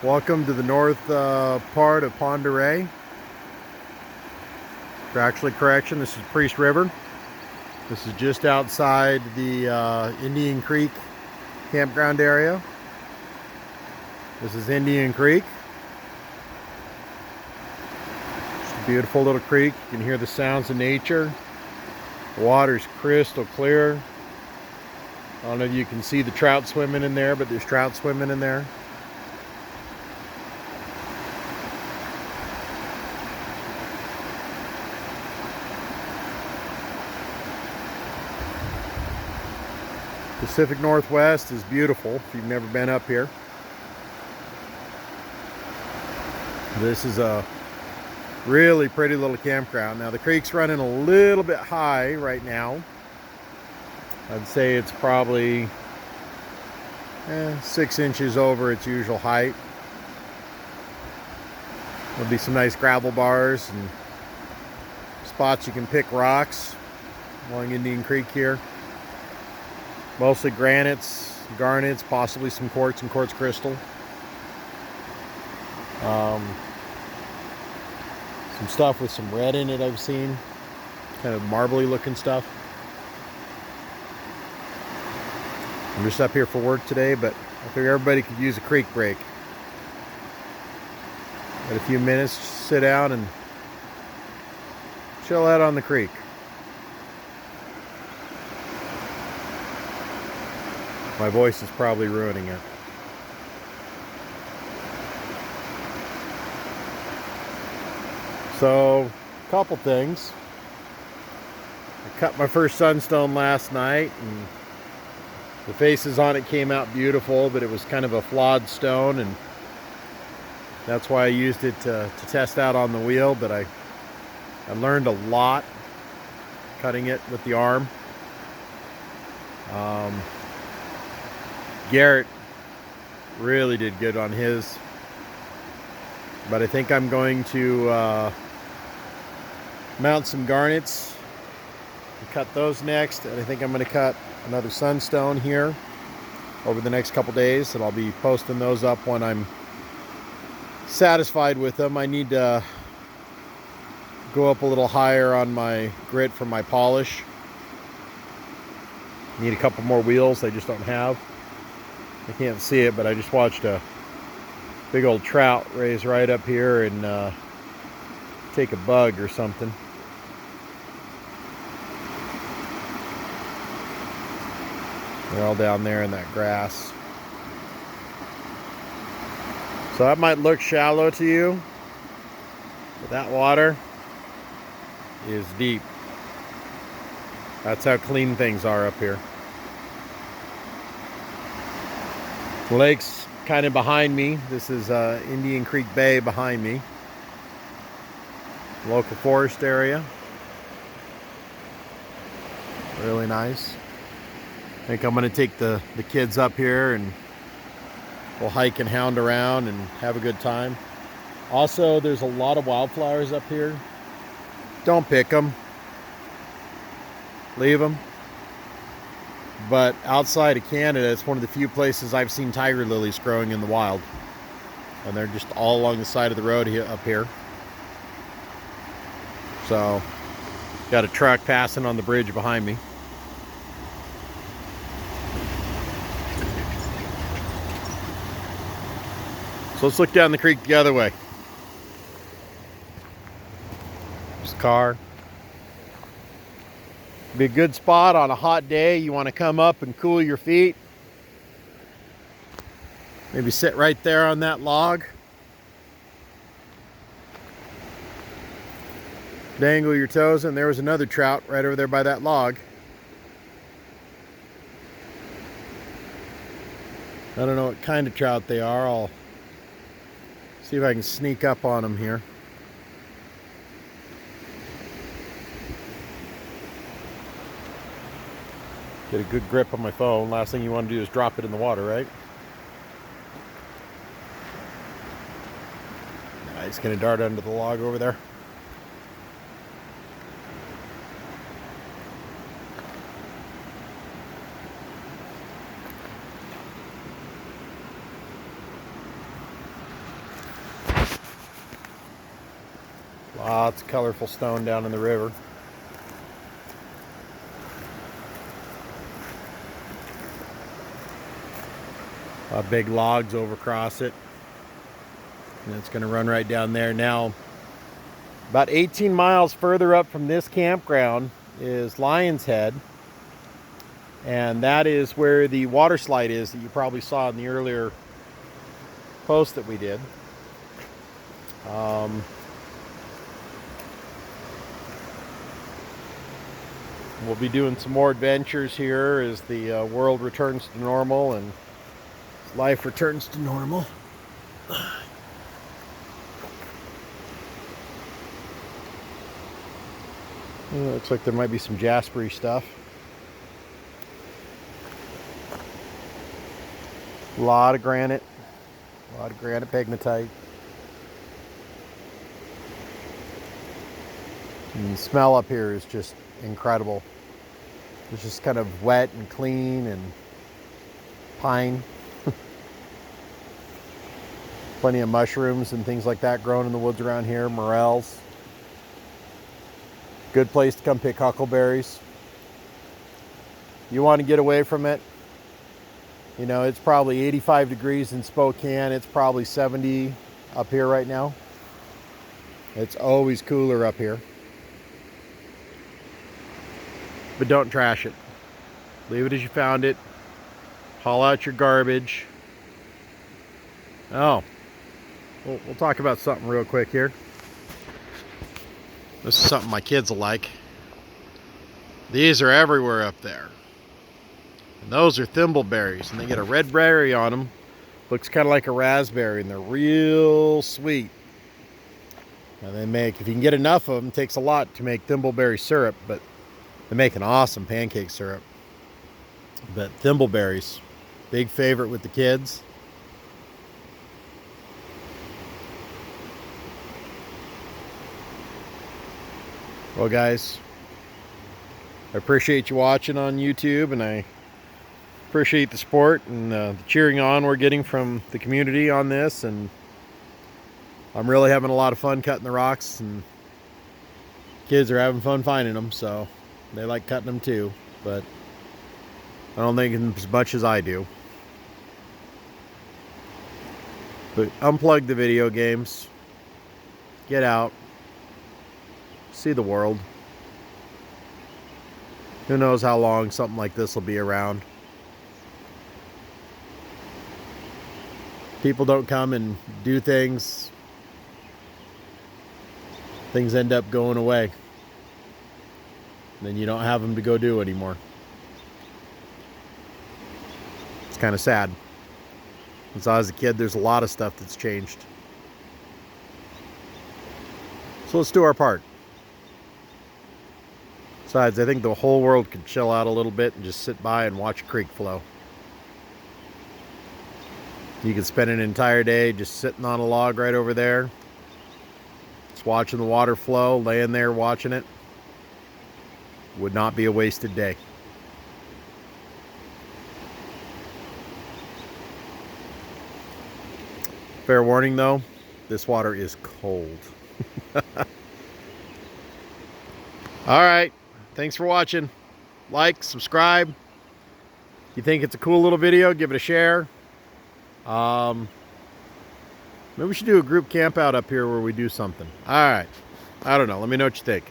Welcome to the north part of Ponderay. Actually, correction, this is Priest River. This is just outside the Indian Creek campground area. This is Indian Creek. It's a beautiful little creek. You can hear the sounds of nature. The water's crystal clear. I don't know if you can see the trout swimming in there, but there's trout swimming in there. Pacific Northwest is beautiful if you've never been up here. This is a really pretty little campground. Now the creek's running a little bit high right now. I'd say it's probably 6 inches over its usual height. There'll be some nice gravel bars and spots you can pick rocks along Indian Creek here. Mostly granites, garnets, possibly some quartz and quartz crystal. Some stuff with some red in it I've seen. Kind of marbly looking stuff. I'm just up here for work today, but I figure everybody could use a creek break. Got a few minutes to sit down and chill out on the creek. My voice is probably ruining it. So, a couple things. I cut my first sunstone last night, and the faces on it came out beautiful, but it was kind of a flawed stone, and that's why I used it to test out on the wheel. But I learned a lot cutting it with the arm. Garrett really did good on his, but I think I'm going to mount some garnets and cut those next, and I think I'm going to cut another sunstone here over the next couple days, and I'll be posting those up when I'm satisfied with them. I need to go up a little higher on my grit for my polish. Need a couple more wheels I just don't have. I can't see it, but I just watched a big old trout raise right up here and take a bug or something. They're all down there in that grass. So that might look shallow to you, but that water is deep. That's how clean things are up here. The lake's kind of behind me. This is Indian Creek Bay behind me. Local forest area. Really nice. I think I'm going to take the kids up here and we'll hike and hound around and have a good time. Also, there's a lot of wildflowers up here. Don't pick them. Leave them. But outside of Canada, it's one of the few places I've seen tiger lilies growing in the wild. And they're just all along the side of the road up here. So, got a truck passing on the bridge behind me. So let's look down the creek the other way. There's a car. Be a good spot on a hot day. You want to come up and cool your feet. Maybe sit right there on that log. Dangle your toes, and there was another trout right over there by that log. I don't know what kind of trout they are. I'll see if I can sneak up on them here. Get a good grip on my phone. Last thing you want to do is drop it in the water, right? He's going to dart under the log over there. Lots of colorful stone down in the river. Big logs over across it. And it's going to run right down there. Now, about 18 miles further up from this campground is Lion's Head. And that is where the water slide is that you probably saw in the earlier post that we did. We'll be doing some more adventures here as the world returns to normal and life returns to normal. Looks like there might be some jaspery stuff. A lot of granite pegmatite. And the smell up here is just incredible. It's just kind of wet and clean and pine. Plenty of mushrooms and things like that growing in the woods around here, morels. Good place to come pick huckleberries. You want to get away from it. You know, it's probably 85 degrees in Spokane. It's probably 70 up here right now. It's always cooler up here. But don't trash it. Leave it as you found it. Haul out your garbage. Oh, we'll talk about something real quick here. This is something my kids will like. These are everywhere up there. And those are thimble berries, and they get a red berry on them. Looks kind of like a raspberry, and they're real sweet. And they make, if you can get enough of them, it takes a lot to make thimbleberry syrup, but they make an awesome pancake syrup. But thimbleberries, big favorite with the kids. Well, guys, I appreciate you watching on YouTube, and I appreciate the support and the cheering on we're getting from the community on this. And I'm really having a lot of fun cutting the rocks, and kids are having fun finding them, so they like cutting them too, but I don't think as much as I do. But unplug the video games, get out, see the world. Who knows how long something like this will be around. People don't come and do things. Things end up going away. Then you don't have them to go do anymore. It's kind of sad. Since I was a kid, there's a lot of stuff that's changed. So let's do our part. Besides, I think the whole world could chill out a little bit and just sit by and watch a creek flow. You could spend an entire day just sitting on a log right over there, just watching the water flow, laying there watching it. Would not be a wasted day. Fair warning though, this water is cold. All right, thanks for watching. Like, subscribe. If you think it's a cool little video, give it a share. Maybe we should do a group camp out up here where we do something. All right, I don't know, let me know what you think.